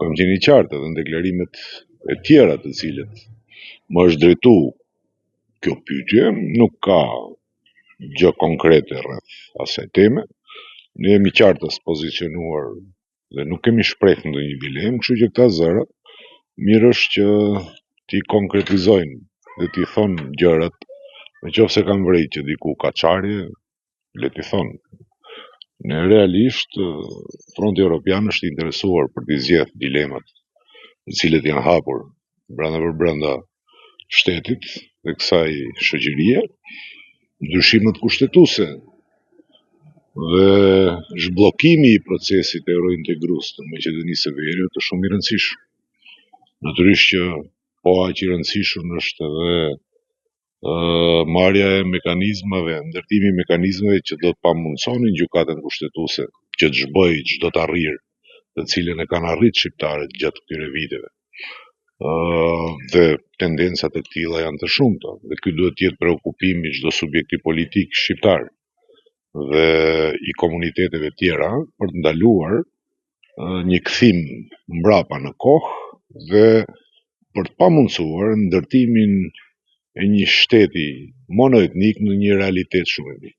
Kam qenë i qartë edhe në deklarimet e tjera të cilët më është drejtu kjo pyetje, nuk ka gjë konkrete rreth asaj teme. Ne jemi qartës pozicionuar dhe nuk kemi shprehur ndonjë dilemë, kështu që këta zëra mirë është që t'i konkretizojnë dhe t'i thonë gjërat, nëse kanë vrejtë që diku ka çarje, le t'i thonë. Ne realisht Fronti Evropian është interesuar për t'i zgjedh dilemat të cilët janë hapur brenda shtetit dhe kësaj shoqërie, ndryshimet kushtetuese dhe zhbllokimi i procesit eurointegrues të Maqedonisë së Veriut është shumë i rëndësishëm. Natyrisht që po aq i rëndësishëm është edhe marrja e mekanizmave, ndërtimi i mekanizmave që do të pamundsonin gjykatën kushtetuese që të zhbojë çdo të arrirë të cilën e kanë arritur shqiptarët gjatë këtyre viteve. Dhe tendencat e tilla janë të shumta dhe ky duhet të jetë preokupimi i çdo subjekti politik shqiptar dhe i komuniteteve tjera për të ndaluar një kthim mbrapa në kohë dhe për të pamundsuar ndërtimin e një shteti monoetnik në një realitet shumë i ri.